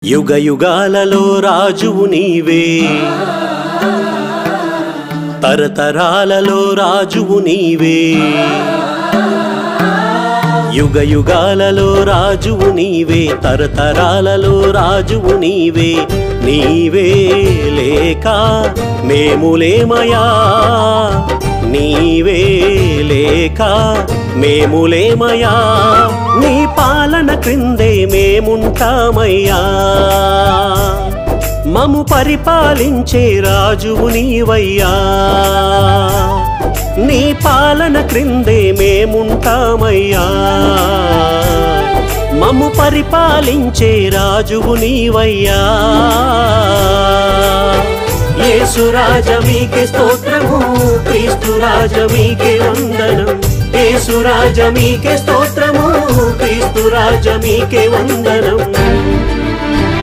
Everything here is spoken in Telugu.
యుగ యుగాలలో రాజువు నీవే, తరతరాలలో రాజువు నీవే, యుగ యుగాలలో రాజువు నీవే, తరతరాలలో రాజువు నీవే. నీవే లేక మేములేమయా, నీవే లేక మేములేమయా, నీ పాలన క్రిందే మేముంటామయ్యా. మము పరిపాలించే రాజువు నీవయ్యా, నీ పాలన క్రిందే మేముంటామయ్యా. మము పరిపాలించే రాజువు నీవయ్యా. యేసు రాజా మీకే స్తోత్రము, క్రీస్తు రాజా మీకే వందనం. యేసు రాజా మీకే స్తోత్రము, క్రీస్తు రాజా మీకే వందనం.